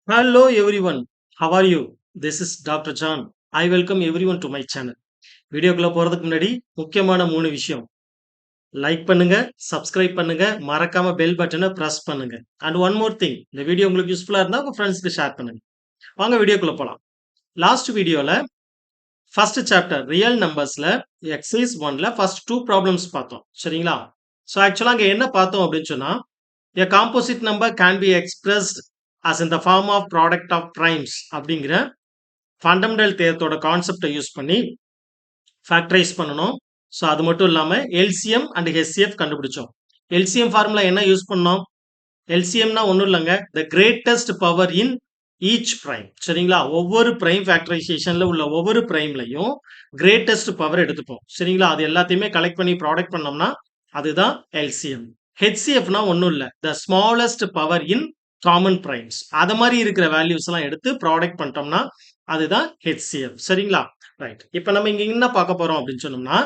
Hello everyone, how are you? This is Dr. John. I welcome everyone to my channel. வீடியோக்குள்ள போறதுக்கு முன்னாடி முக்கியமான 3 விஷயம். லைக் பண்ணுங்க, சப்ஸ்கிரைப் பண்ணுங்க, மறக்காம பெல் பட்டனை பிரஸ் பண்ணுங்க. அண்ட் ஒன் மோர் திங், இந்த வீடியோ உங்களுக்கு யூஸ்ஃபுல்லா இருந்தா உங்க ஃப்ரெண்ட்ஸ்க்கு ஷேர் பண்ணுங்க. வாங்க வீடியோக்குள்ள போலாம். லாஸ்ட் வீடியோல ஃபர்ஸ்ட் சாப்டர் ரியல் நம்பர்ஸ்ல எக்ஸசைஸ் 1ல ஃபர்ஸ்ட் 2 ப்ராப்ளம்ஸ் பார்த்தோம். சரிங்களா? சோ ஆக்சுவலா அங்க என்ன பார்த்தோம் அப்படின்னு சொன்னா a composite number can be expressed as in the form of product of primes அப்படிங்கிற ஃபண்டமெண்டல் தேரத்தோட கான்செப்டை யூஸ் பண்ணி ஃபேக்டரைஸ் பண்ணணும். ஸோ அது மட்டும் இல்லாமல் எல்சிஎம் அண்ட் ஹெச்சிஎஃப் கண்டுபிடிச்சோம். எல்சிஎம் ஃபார்முலா என்ன யூஸ் பண்ணோம்? எல்சிஎம்னா ஒன்றும் இல்லைங்க, the greatest power in each prime. சரிங்களா? ஒவ்வொரு பிரைம் ஃபேக்டரைசேஷன்ல உள்ள ஒவ்வொரு பிரைம்லையும் கிரேட்டஸ்ட் பவர் எடுத்துப்போம். சரிங்களா? அது எல்லாத்தையுமே கலெக்ட் பண்ணி ப்ராடக்ட் பண்ணோம்னா அதுதான் எல்சிஎம். ஹெச்சிஎஃப்னா ஒன்றும் இல்லை, the smallest power in common primes. அது மாதிரி இருக்கிற வேல்யூஸ் எல்லாம் எடுத்து ப்ராடக்ட் பண்ணிட்டோம்னா அதுதான் ஹெச்சிஎஃப். சரிங்களா? ரைட். இப்போ நம்ம இங்க என்ன பார்க்க போறோம் அப்படின்னு சொன்னோம்னா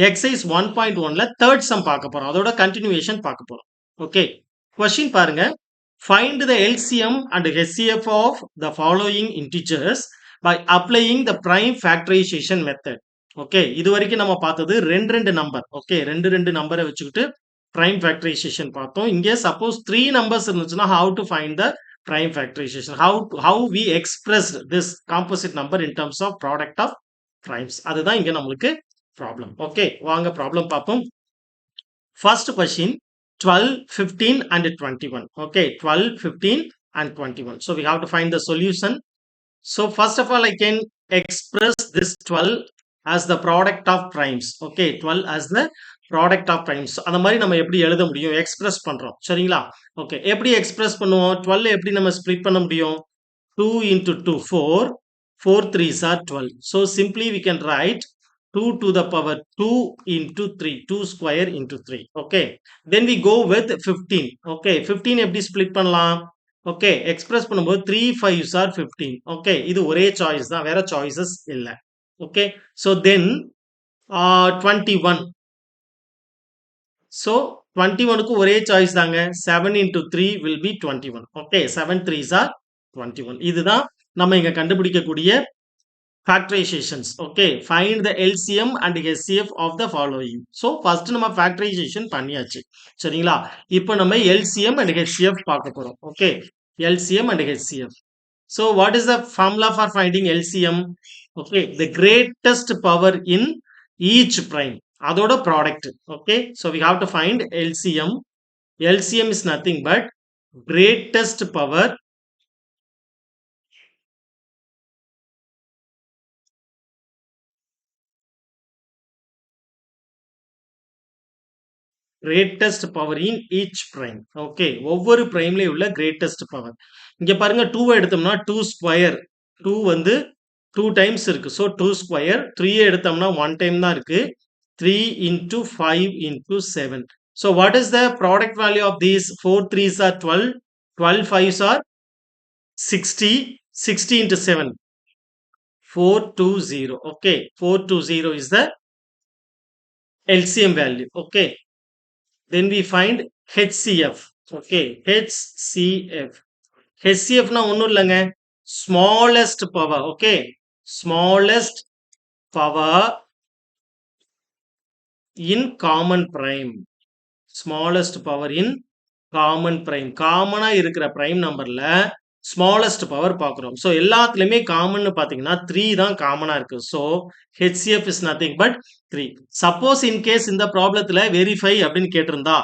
எக்ஸைஸ் 1.1ல தேர்ட் சம் பார்க்க போறோம். அதோட கண்டினியூவேஷன் பார்க்க போறோம். ஓகே, கொஸ்டின் பாருங்க. Find the LCM and HCF of the following integers by applying the prime factorization method. Okay, இது வரைக்கும் நம்ம பார்த்தது ரெண்டு நம்பர். ஓகே, ரெண்டு நம்பரை வச்சுக்கிட்டு prime factorization பார்த்தோம். இங்கே சப்போஸ் 3 நம்பர்ஸ் இருந்துச்சுன்னா how to find the prime factorization, how we expressed this composite number in terms of product of primes. அதுதான் இங்க நம்மளுக்கு ப்ராப்ளம். ஓகே, வாங்க ப்ராப்ளம் பார்ப்போம். First question 12, 15 and 21. Okay, 12, 15 and 21. So we have to find the solution. So first of all, I can express this 12 as the product of primes. Okay, 12 as the product of times. அந்த மாதிரி நம்ம எப்படி எழுத முடியும், express பண்றோம். சரிங்களா? Okay, எப்படி express பண்ணுவோம்? 12 எப்படி நம்ம ஸ்ப்ளிட் பண்ண முடியும்? 2 into 2 4, 4 3s are 12. So simply we can write 2 to the power 2 into 3, 2 square into 3. Okay, then we go with 15. Okay, 15 எப்படி ஸ்ப்ளிட் பண்ணலாம்? ஓகே, எக்ஸ்பிரஸ் பண்ணும்போது 3 5s are 15. ஓகே, இது ஒரே சாய்ஸ் தான், வேற சாய்ஸஸ் இல்லை. Okay, so then 21. So 21க்கு ஒரே choice தாங்க, 7 into 3 will be 21. Okay, 7 3s are 21. இதுதான் நம்ம இங்க கண்டுபிடிக்கக்கூடிய factorizations. Okay, find the LCM and HCF of the following. So first நம்ம factorization பண்ணியாச்சு. சரிங்களா? இப்போ நம்ம LCM and HCF பார்க்க போறோம். Okay, LCM and HCF. So what is the formula for finding LCM? Okay, the greatest power in each prime. அதோட product. Okay, so we have to find LCM. LCM is nothing but greatest power greatest power in each prime. Okay, ஒவ்வொரு பிரைம்லயும் உள்ள greatest power. இங்க பாருங்க, 2 எடுத்தோம்னா 2 square, 2 வந்து 2 times இருக்கு. So 2 square. 3 எடுத்தோம்னா 1 டைம் தான் இருக்கு. 3 into 5 into 7. So what is the product value of these? 4 3s are 12, 12 5s are 60, 60 into 7, 420. Okay, 420 is the LCM value. Okay, then we find HCF. Okay, HCF. HCF na ஒன்னும் இல்லைங்க, smallest power. Okay, smallest power in common prime. Smallest power in common prime. காமனா இருக்கிற prime நம்பர்ல smallest power பார்க்குறோம். So எல்லாத்துலயுமே common பார்த்தீங்கன்னா 3 தான் காமனா இருக்கு. So HCF is nothing but 3. Suppose in case இந்த ப்ராப்ளத்துல வெரிஃபை அப்படின்னு கேட்டிருந்தா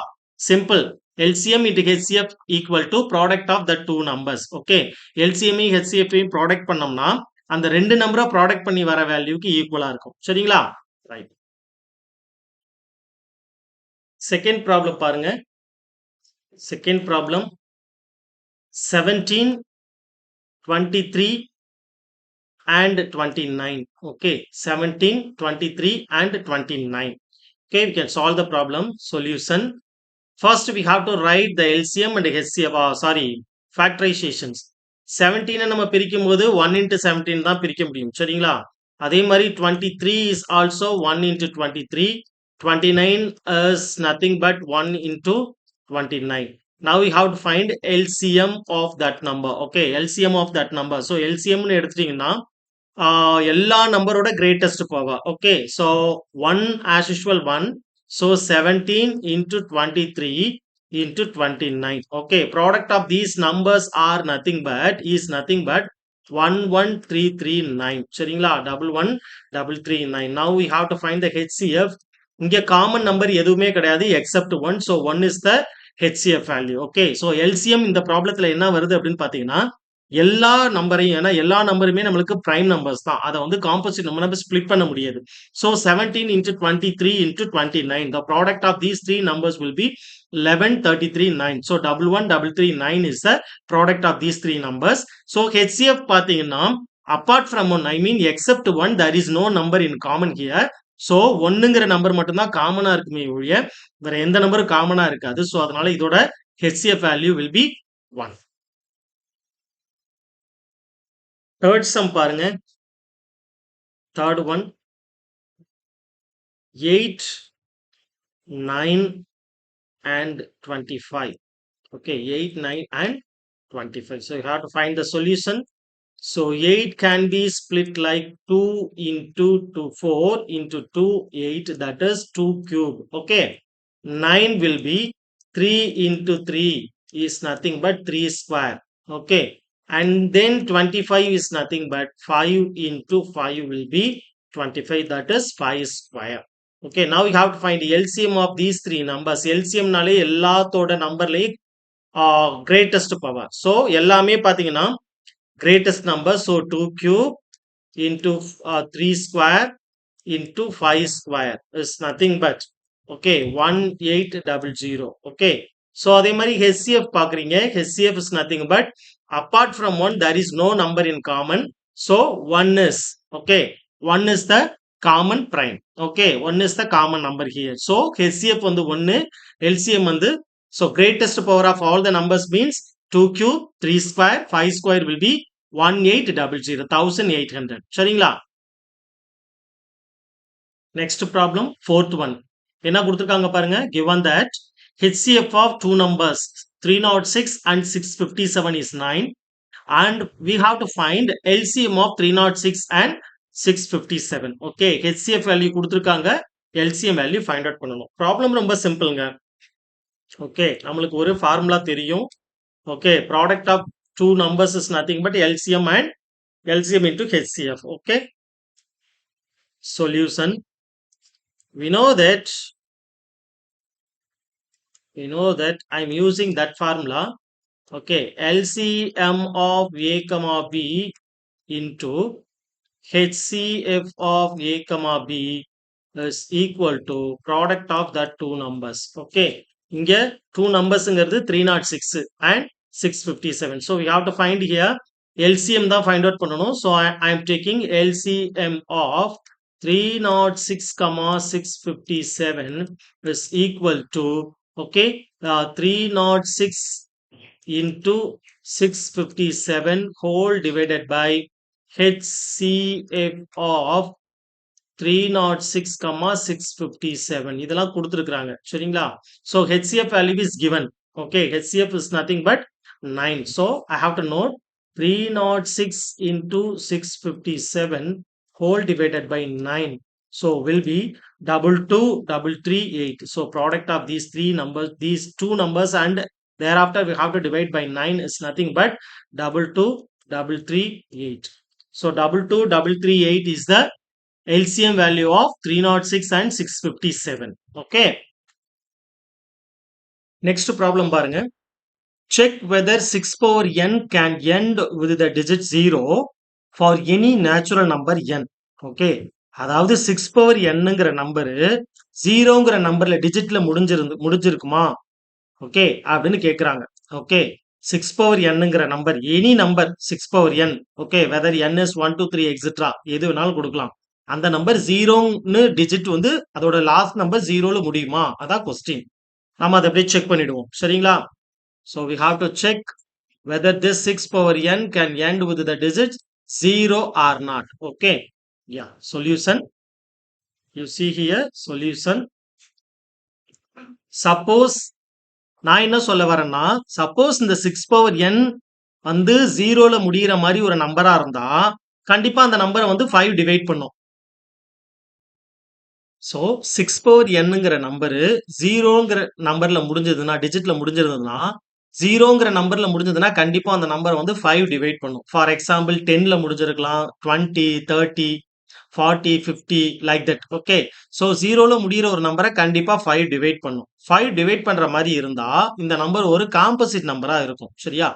simple, LCM into HCF equal to product of the 2 numbers. Okay, LCM HCF product பண்ணோம்னா அந்த 2 நம்பரை ப்ராடக்ட் பண்ணி வர வேல்யூக்கு ஈக்குவலா இருக்கும். சரிங்களா? ரைட். செகண்ட் ப்ராப்ளம் பாருங்க. Second problem 17, 23 and 29. Okay, 17, 23 and 29. Okay, we can solve the problem. Solution. First we have to write the LCM and HCF, factorizations. 17 நம்ம பிரிக்கும் போது 1 into 17 தான் பிரிக்க முடியும். சரிங்களா? அதே மாதிரி 23 is also 1 into 23. 29 is nothing but 1 into 29. Now we have to find LCM of that number. Okay, LCM of that number. So LCM னு எடுத்துட்டீங்கன்னா எல்லா நம்பரோட greatest power. Okay, so 1 as usual 1. So 17 into 23 into 29. Okay, product of these numbers are nothing but 11339. சரிங்களா, 11339. Now we have to find the HCF. இங்க common number எதுவுமே கிடையாது except 1. So 1 is the HCF value. Okay, so LCM இந்த ப்ராப்ளத்துல என்ன வருது அப்படின்னு பாத்தீங்கன்னா எல்லா நம்பரையும், ஏன்னா எல்லா நம்பருமே நம்மளுக்கு பிரைம் நம்பர்ஸ் தான், அதை வந்து காம்போசிட் நம்பர் நம்ம ஸ்பிளிட் பண்ண முடியாது. So 17 into 23 into 29, the product of these three numbers will be 11,33,9. So 11,339 is the product of these three numbers. So HCF பாத்தீங்கன்னா apart from 1, I mean except 1, there is no number in common here. So ஒன்னுங்கிற number மட்டும்தான் காமனா இருக்குமே ஒழிய வேற எந்த நம்பரும் காமனா இருக்காது. ஸோ அதனால இதோட HCF value will be 1. Third sum பாருங்க. Third one 8, 9 and 25. Okay, 8, 9 and 25. So you have to find the solution. So 8 can be split like 2 into 2, 4 into 2, 8, that is 2 cube. Okay, 9 will be 3 into 3 is nothing but 3 square. Okay, and then 25 is nothing but 5 into 5 will be 25, that is 5 square. Okay, now we have to find the LCM of these three numbers. LCM நாலே எல்லாத்தோட நம்பர்லயே greatest power. So எல்லாமே பாத்தீங்கன்னா greatest number. So 2 cube into 3 square into 5 square is nothing but, okay, 1800. Okay, so அதே மாதிரி HCF பாக்குறீங்க. HCF is nothing but apart from 1 there is no number in common. So 1 is, okay, 1 is the common prime. Okay, 1 is the common number here. So HCF வந்து 1, LCM வந்து, so greatest power of all the numbers means 2 cube, 3 square, 5 square will be 1800, 1800. சரிங்களா? Next problem, fourth one. என்ன கொடுத்திருக்காங்க பாருங்க. Given that HCF of two numbers 306 and 657 is 9, and we have to find LCM of 306 and 657. Okay, HCF value கொடுத்திருக்காங்க, LCM value find out பண்ணணும். Problem ரொம்ப சிம்பிள்ங்க. Okay, நம்மளுக்கு ஒரு ஃபார்முலா தெரியும். Okay, product of two numbers is nothing but LCM and LCM into HCF. Okay, solution. We know that I'm using that formula. Okay, LCM of A comma B into HCF of A comma B is equal to product of that two numbers. Okay, இங்க two numbers-ங்கிறது 306 and 657. So we have to find here LCM தான் find out பண்ணணும். So I am taking LCM of 306 comma 657 is equal to, okay, 306 into 657 whole divided by HCF of 306 comma 657. இதெல்லாம் கொடுத்திருக்காங்க. சரிங்களா? So HCF value is given. Okay, HCF is nothing but 9. So I have to note 306 into 657 whole divided by 9. So will be 22,338. So product of these three numbers, these two numbers, and thereafter we have to divide by 9 is nothing but 22,338. So 22,338 is the LCM value of 306 and 657. Okay. Next problem பாருங்க. Check whether 6 power n can end with the digit 0 for any natural number n. Okay, அதாவது 6 power nங்கிற number 0ங்கிற நம்பர்ல டிஜிட்ல முடிஞ்சிருக்குமா? Okay அப்படின்னு கேக்குறாங்க. Okay, 6 power nங்கிற number, any number 6 power n, okay, whether n is 1 2 3 etcetera எது வேணாலும் கொடுக்கலாம். அந்த நம்பர் 0ன்னு டிஜிட் வந்து அதோட லாஸ்ட் நம்பர் 0ல முடியுமா? அதான் கொஸ்டின். நாம அதை அப்படியே செக் பண்ணிடுவோம். சரிங்களா? So we have to check whether this 6 power n can end with the digits 0 or not. Okay. Yeah. Solution. You see here, solution. Suppose நான் என்ன சொல்ல வரேன்னா, சப்போஸ் இந்த 6 பவர் n வந்து 0ல முடியிற மாரி ஒரு நம்பரா இருந்தா, கண்டிப்பா அந்த நம்பர வந்து 5 டிவைட் பண்ணும். ஸோ 6 பவர் nங்கிற நம்பரு 0ங்கிற நம்பர்ல முடிஞ்சதுன்னா, டிஜிட்ல முடிஞ்சிருந்ததுன்னா, 0ங்கிற நம்பர்ல முடிஞ்சதுன்னா, கண்டிப்பா அந்த நம்பர வந்து 5 டிவைட் பண்ணும். ஃபார் எக்ஸாம்பிள் 10ல முடிஞ்சிருக்கலாம். 20, 30, 40, 50 லைக் தட். ஓகே. ஸோ 0ல முடியிற ஒரு நம்பர கண்டிப்பா 5 டிவைட் பண்ணும். 5 டிவைட் பண்ற மாரி இருந்தா, இந்த நம்பர் ஒரு காம்போசிட் நம்பரா இருக்கும். சரியா?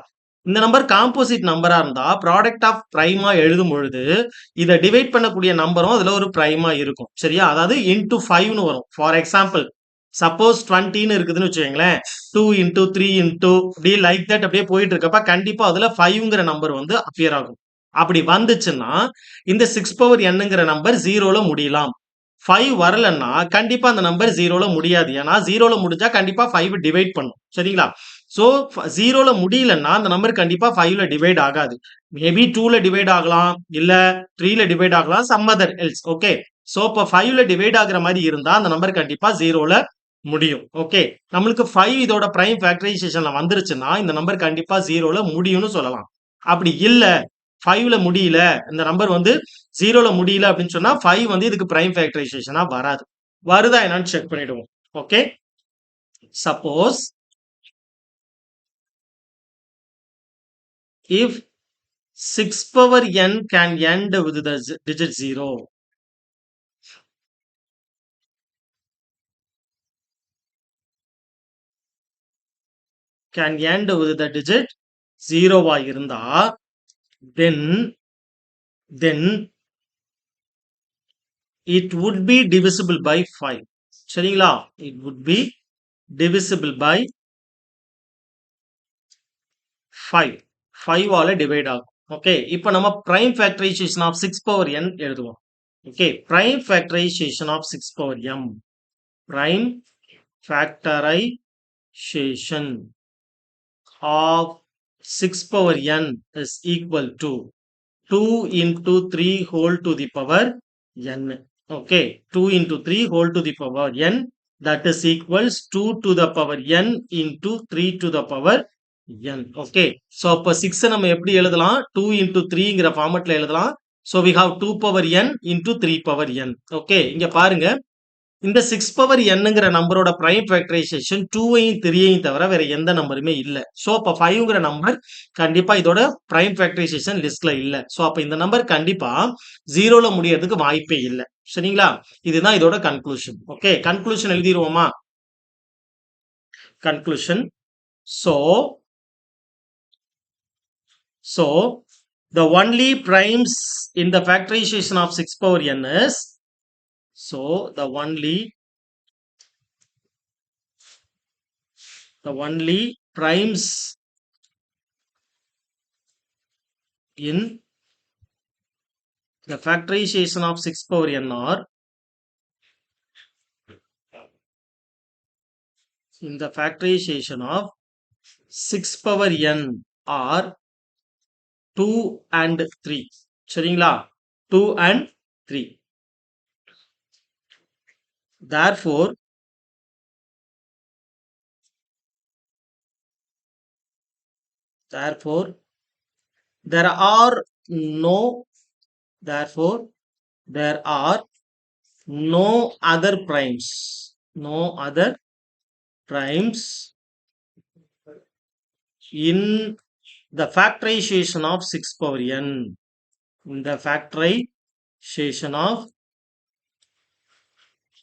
இந்த நம்பர் காம்போசிட் நம்பரா இருந்தா, ப்ராடக்ட் ஆஃப் பிரைமா எழுதும் பொழுது, இத டிவைட் பண்ணக்கூடிய நம்பரும் அதுல ஒரு பிரைமா இருக்கும். சரியா? அதாவது இன்டூ 5ன்னு வரும். ஃபார் எக்ஸாம்பிள், சப்போஸ் 20ன்னு இருக்குதுன்னு வச்சுக்கங்களேன். 2 இன்டூ 3 இன்டூ அப்படியே லைக் தட் அப்படியே போயிட்டு இருக்கப்ப, கண்டிப்பா அதுல 5ங்கிற நம்பர் வந்து அப்பியர் ஆகும். அப்படி வந்துச்சுன்னா, இந்த 6 பவர் nங்கிற நம்பர் 0ல முடியலாம். 5 வரலன்னா, கண்டிப்பா அந்த நம்பர் 0ல முடியாது. ஏன்னா 0ல முடிஞ்சா கண்டிப்பா 5 டிவைட் பண்ணும். சரிங்களா? ஸோ 0ல முடியலன்னா, அந்த நம்பர் கண்டிப்பா 5ல டிவைட் ஆகாது. மேபி 2ல டிவைட் ஆகலாம். இல்ல 3ல டிவைட் ஆகலாம். Some other else. Okay. So இப்ப 5ல டிவைட் ஆகுற மாரி இருந்தா, அந்த நம்பர் கண்டிப்பா 0ல முடியும். ஓகே. நம்மளுக்கு 5 இதோட பிரைம் ஃபேக்டரைசேஷன்ல வந்துருச்சுன்னா, இந்த நம்பர் கண்டிப்பா 0ல முடியும்னு சொல்லலாம். அப்படி இல்ல 5ல முடியல, இந்த நம்பர் வந்து 0ல முடியல அப்படின்னு சொன்னா, 5 வந்து இதுக்கு பிரைம் ஃபேக்டரைசேஷனா வராது. வருதா என்னன்னு செக் பண்ணிடுவோம். Okay. Suppose if 6 power n can end with the digit 0, can end with the digit 0 வா இருந்தா, then it would be divisible by 5. சரிங்களா? It would be divisible by 5. 5 ஆல டிவைட் ஆகும். ஓகே. இப்ப நம்ம prime factorization of 6 power n எழுதுவோம். Okay. Prime factorization of 6 power m. Prime factorization of 6 power n is equal to 2 into 3 whole to the power n. Okay, 2 into 3 whole to the power n, that is equals 2 to the power n into 3 to the power n. Okay, so அப்ப 6 நம்ம எப்படி எழுதலாம்? 2 into 3ங்கிற ஃபார்மட்ல எழுதலாம். So we have 2 power n into 3 power n. Okay, இங்க பாருங்க. இந்த 6 power nங்கிற நம்பரோட prime factorisation 2ஐயும் 3ஐயும் தவிர வேற எந்த நம்பருமே இல்ல. சோ அப்ப 5ங்கிற நம்பர் கண்டிப்பா இதோட பிரைம் ஃபேக்டரைசேஷன் லிஸ்ட்ல இல்ல. சோ அப்ப இந்த நம்பர் கண்டிப்பா 0ல முடியறதுக்கு வாய்ப்பே இல்ல. சரிங்களா? இதுதான் இதோட கன்க்ளூஷன். ஓகே, கன்க்ளூஷன் எழுதிருவோமா? Conclusion. So, so the only primes in the factorization of 6 power n is, so the only primes in the factorization of 6 power n are, in the factorization of 6 power n are 2 and 3. சரிங்களா? 2 and 3. Therefore, there are no, therefore, there are no other primes. No other primes in the factorization of 6 power n. In the factorization of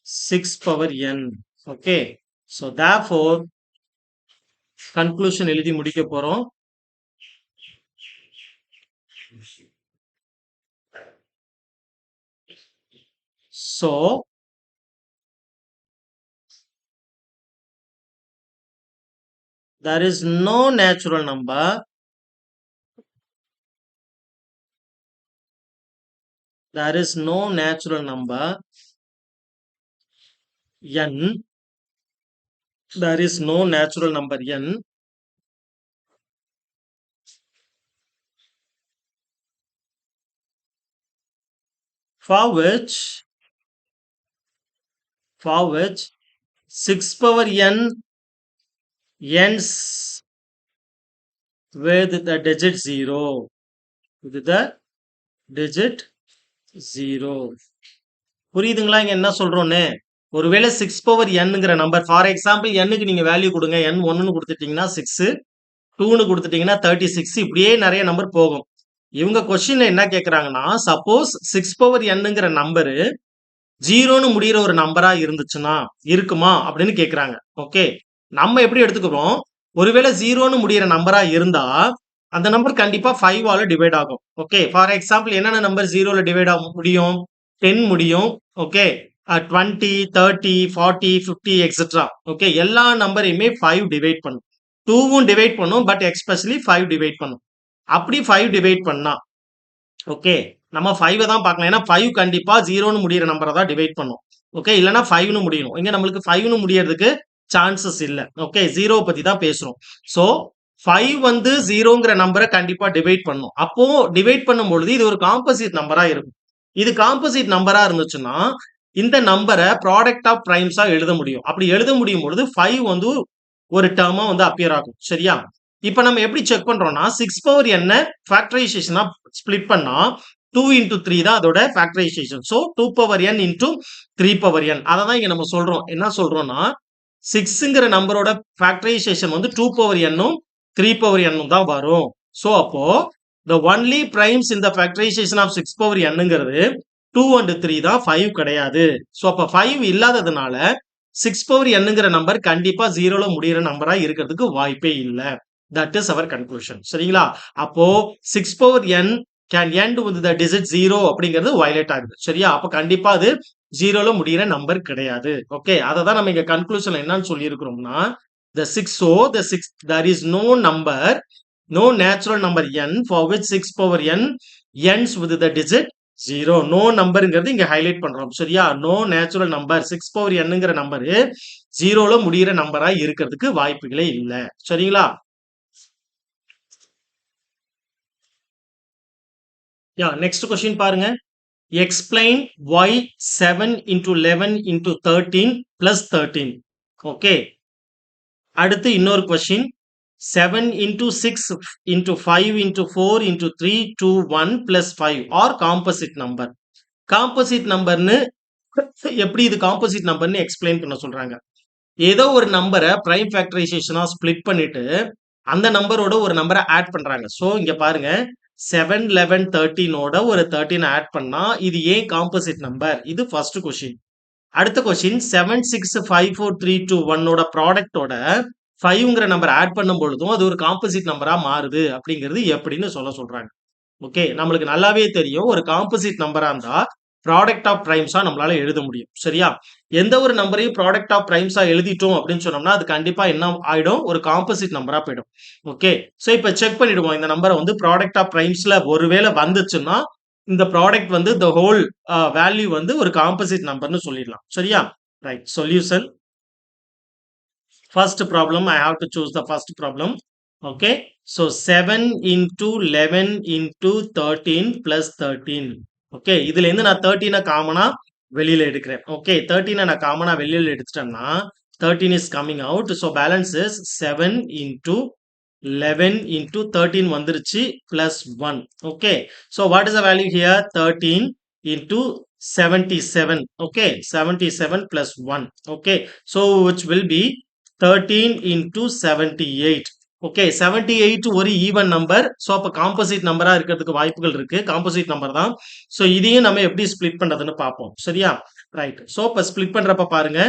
6 power n. Okay. So therefore, conclusion எழுதி முடிக்க போறோம். So there is no natural number n, there is no natural number n for which 6 power n ends with the digit 0. With the digit 0. புரியுதுங்களா இங்க என்ன சொல்றோம்னு? ஒருவேளை 6 power nங்கிற number for example nக்கு நீங்க value கொடுங்க. n 1ன்னு கொடுத்துட்டீங்கன்னா 6, 2ன்னு கொடுத்துட்டீங்கன்னா 36, இப்படியே நிறைய நம்பர் போகும். இவங்க கொஸ்டின்ல என்ன கேக்குறாங்கன்னா, சப்போஸ் 6 பவர் nங்கிற நம்பரு 0ன்னு முடியிற ஒரு நம்பரா இருந்துச்சுன்னா இருக்குமா அப்படின்னு கேக்குறாங்க. ஓகே, நம்ம எப்படி எடுத்துக்கிறோம்? ஒருவேளை 0ன்னு முடியிற நம்பரா இருந்தா அந்த நம்பர் கண்டிப்பா 5 ஆல டிவைட் ஆகும். ஓகே, ஃபார் எக்ஸாம்பிள் என்னென்ன நம்பர் 0ல டிவைட் ஆக முடியும்? 10 முடியும். Okay, 20, 30, 40, 50 etcetera. ஓகே, எல்லா நம்பரையுமே 5 டிவைட் பண்ணும். 2வும் டிவைட் பண்ணும், பட் எக்ஸ்பெஷலி 5 டிவைட் பண்ணும். அப்படி 5 டிவைட் பண்ணா ஓகே, நம்ம 5 தான் பார்க்கலாம். ஏன்னா 5 கண்டிப்பா 0ன்னு முடியிற நம்பரை தான் டிவைட் பண்ணும். ஓகே, இல்லனா 5ன்னு முடியணும். இங்க நம்மளுக்கு 5ன்னு முடியறதுக்கு சான்சஸ் இல்ல. ஓகே, 0 பத்தி தான் பேசுறோம். சோ 5 வந்து 0ங்கிற நம்பரை கண்டிப்பா டிவைட் பண்ணும். அப்போ டிவைட் பண்ணும் பொழுது இது ஒரு காம்போசிட் நம்பரா இருக்கும். இது காம்போசிட் நம்பரா இருந்துச்சுன்னா இந்த நம்பரை ப்ராடக்ட் ஆஃப் பிரைம்ஸா எழுத முடியும். அப்படி எழுத முடியும் பொழுது 5 வந்து ஒரு டேர்மா வந்து அப்பியர் ஆகும். சரியா? இப்ப நம்ம எப்படி செக் பண்றோம்னா 6 பவர் n ஃபேக்டரைசேஷனா ஸ்பிளிட் பண்ணா 2 into 3 தான் அதோட factorisation. So 2 power n into 3 power n. அதை தான் இங்க நம்ம சொல்றோம். என்ன சொல்றோம்னா 6ங்கிற நம்பரோட ஃபேக்டரைசேஷன் வந்து 2 பவர் n-ம் 3 பவர் n-ம் தான் வரும். சோ அப்போ the only primes in the factorization of 6 power n-ங்கிறது 2 and 3 தான், 5 கிடையாது. சோ அப்ப 5 இல்லாததுனால 6 பவர் nங்கிற நம்பர் கண்டிப்பா 0ல முடியிற நம்பரா இருக்கிறதுக்கு வாய்ப்பே இல்ல. That is our conclusion. சரிங்களா? அப்போ 6 power n can end with the digit 0 அப்படிங்கிறது வயலேட் ஆகுது. சரியா? அப்ப கண்டிப்பா அது 0ல முடியிற நம்பர் கிடையாது. ஓகே, அதை தான் நம்ம இங்க கன்க்ளூஷன்ல என்னன்னு சொல்லி இருக்கிறோம்னா the 6 so the 6 there is no number, no natural number n for which 6 power n ends with the digit 0. No நம்பர்ங்கிறது இங்க ஹைலைட் பண்றோம். சரியா? நோ நேச்சுரல் நம்பர் 6 பவர் nங்கிற நம்பர் 0ல முடியிற நம்பரா இருக்கிறதுக்கு வாய்ப்புகளே இல்ல. சரிங்களா? நெக்ஸ்ட் கொஸ்டின் பாருங்க. Explain why 7 into 11 into 13 plus 13. ஓகே, அடுத்து இன்னொரு கொஸ்டின் 7 into 6 into 5 into 4 into 3 2 1 plus 5 or composite number. Composite நம்பர்னு எப்படி இது காம்போசிட் நம்பர்னு எக்ஸ்பிளைன் பண்ண சொல்றாங்க. ஏதோ ஒரு நம்பரை பிரைம் ஃபேக்டரைசேஷனா ஸ்பிளிட் பண்ணிட்டு அந்த நம்பரோட ஒரு நம்பரை ஆட் பண்றாங்க. சோ இங்க பாருங்க 7 11 13ஓட ஒரு 13 ஆட் பண்ணா இது ஏன் காம்போசிட் நம்பர்? இது ஃபர்ஸ்ட் கொஸ்டின். அடுத்த கொஸ்டின் 7 6 5 4 3 2 1ஓட ப்ராடக்டோட 5ங்கிற நம்பர் ஆட் பண்ணும் பொழுதும் அது ஒரு காம்போசிட் நம்பரா மாறுது அப்படிங்கிறது எப்படின்னு சொல்ல சொல்றாங்க. ஓகே, நம்மளுக்கு நல்லாவே தெரியும் ஒரு காம்போசிட் நம்பரா இருந்தா ப்ராடக்ட் ஆஃப் பிரைம்ஸா நம்மளால எழுத முடியும். சரியா? எந்த ஒரு நம்பரையும் ப்ராடக்ட் ஆஃப் பிரைம்ஸா எழுதிட்டோம் அப்படின்னு சொன்னோம்னா அது கண்டிப்பா என்ன ஆயிடும்? ஒரு காம்போசிட் நம்பரா போயிடும். ஓகே, சோ இப்ப செக் பண்ணிடுவோம். இந்த நம்பரை வந்து ப்ராடக்ட் ஆஃப் பிரைம்ஸ்ல ஒருவேளை வந்துச்சுன்னா இந்த ப்ராடக்ட் வந்து the whole வேல்யூ வந்து ஒரு காம்போசிட் நம்பர்னு சொல்லிடலாம். சரியா? Right, solution. First problem, I have to choose the first problem. Okay, so 7 into 11 into 13 plus 13. Okay, இதுல இருந்து நான் 13 காமனா வெளியில எடுக்கிறேன். Okay, 13 நான் காமனா வெளியில எடுத்துட்டேன்னா 13 is coming out. So balance is 7 into 11 into 13 வந்துருச்சு plus 1. Okay, so what is the value here? 13 into 77. Okay, 77 plus 1. Okay, so which will be 13 into 78. Okay, 78 ஒரு ஈவன் நம்பர். ஸோ அப்போ காம்போசிட் நம்பரா இருக்கிறதுக்கு வாய்ப்புகள் இருக்கு. காம்போசிட் நம்பர் தான். So இதையும் நம்ம எப்படி ஸ்பிளிட் பண்றதுன்னு பார்ப்போம். சரியா? ரைட், ஸோ இப்போ ஸ்பிளிட் பண்றப்ப பாருங்க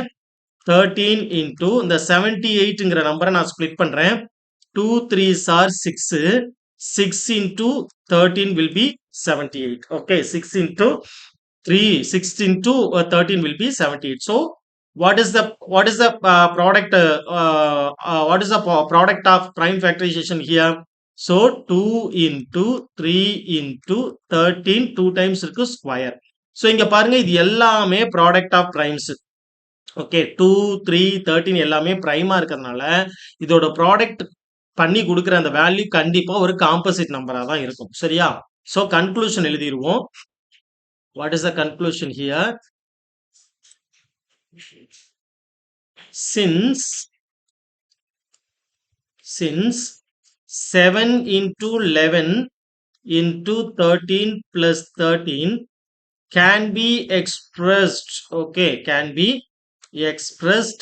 13 into இந்த 78ங்கிற நம்பரை நான் ஸ்பிளிட் பண்றேன். 2 3s are 6. 6 into 13 will be 78. Okay, 6 into 3, 6 into 13 will be 78. So what is the product what is the product of prime factorization here? So 2 into 3 into 13 2 times இருக்கு square. So இங்க பாருங்க இது எல்லாமே product of primes. Okay, 2 3 13 எல்லாமே பிரைமா இருக்கிறதுனால இதோட product பண்ணி கொடுக்குற அந்த வேல்யூ கண்டிப்பா ஒரு காம்போசிட் நம்பரா தான் இருக்கும். சரியா? ஸோ கன்க்ளூஷன் எழுதிடுவோம். What is the conclusion here? Since since 7 into 11 into 13 plus 13 can be expressed, okay, can be expressed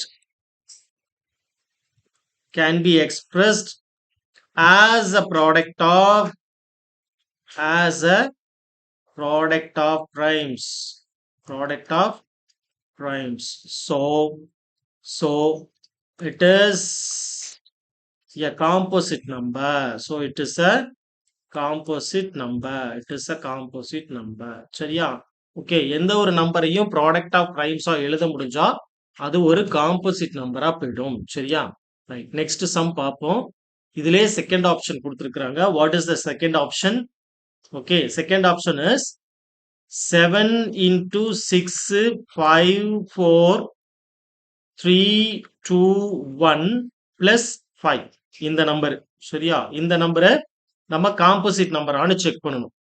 as a product of primes, so it is a composite number, சரியா? Okay, எந்த ஒரு நம்பரையும் product of பிரைம்ஸா எழுத முடிஞ்சா அது ஒரு composite நம்பரா போயிடும். சரியா? ரைட், நெக்ஸ்ட் சம் பார்ப்போம். இதுலயே செகண்ட் ஆப்ஷன் கொடுத்திருக்காங்க. What is the second option? Okay, second option is 7 into 6 5 4 3 2 1 plus 5 இந்த நம்பர். சரியா? இந்த நம்பரை நம்ம காம்போசிட் நம்பரானு செக் பண்ணணும்.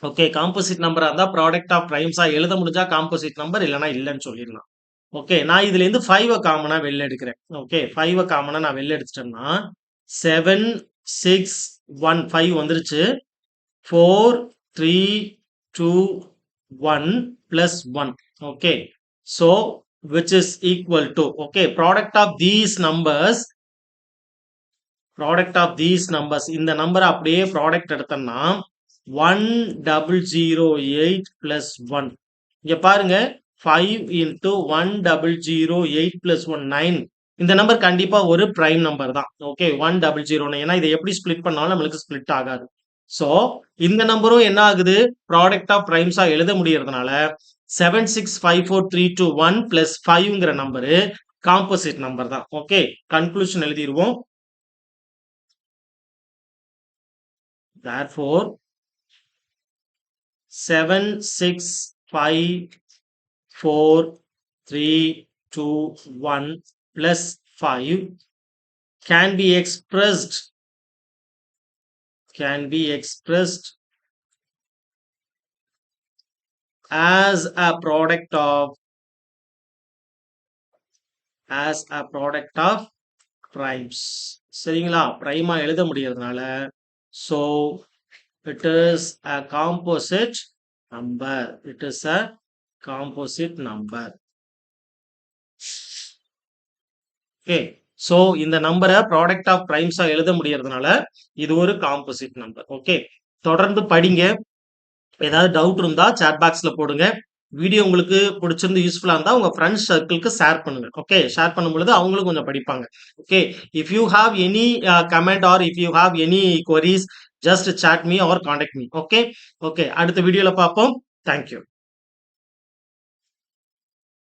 ஓகே, காம்போசிட் நம்பரா இருந்தா ப்ராடக்ட் ஆஃப் பிரைம்ஸா எழுத முடிஞ்சா காம்போசிட் நம்பர், இல்லைன்னா இல்லைன்னு சொல்லிடலாம். ஓகே, நான் இதுல இருந்து 5 காமனா வெளில எடுக்கிறேன். ஓகே, 5 காமனா நான் வெளில எடுத்துட்டேன்னா 7 6 1 5 வந்துருச்சு. 4 3 2 1 plus 1. okay, so which is equal to, okay, product of these numbers இந்த நம்பரை அப்படியே ப்ராடக்ட் எடுத்தோம்னா 1008 plus 1. இங்க பாருங்க, 5 into 1008 plus 1 9. இந்த நம்பர் கண்டிப்பா ஒரு பிரைம் நம்பர் தான். ஓகே, 100, ஏன்னா இதை எப்படி ஸ்பிளிட் பண்ணாலும் நம்மளுக்கு ஸ்பிளிட் ஆகாது. சோ இந்த நம்பரும் என்ன ஆகுது, ப்ராடக்ட் ஆஃப் பிரைம்ஸா எழுத முடியறதுனால 7654321 plus 5ங்கிற நம்பரு காம்போசிட் நம்பர் தான். ஓகே, கன்க்ளூஷன் எழுதிடுவோம். therefore 7 6 5 4 3 2 1 plus 5 can be expressed as a product of primes. சரிங்களா? பிரைமா எழுத முடியறதுனால so it is a composite number. okay, so இந்த நம்பரை ப்ராடக்ட் ஆஃப் பிரைம்ஸா எழுத முடியறதுனால இது ஒரு காம்போசிட் நம்பர். ஓகே, தொடர்ந்து படிங்க. ஏதாவது டவுட் இருந்தா சாட் பாக்ஸ்ல போடுங்க. வீடியோ உங்களுக்கு பிடிச்சிருந்து யூஸ்ஃபுல்லா இருந்தா உங்க ஃப்ரெண்ட்ஸ் சர்க்கிளுக்கு ஷேர் பண்ணுங்க. ஓகே, ஷேர் பண்ணும்பொழுது அவங்களும் கொஞ்சம் படிப்பாங்க. Okay, if you have any comment R if you have any queries, just chat me or contact me. Okay, அடுத்த வீடியோல பார்ப்போம். தேங்க்யூ.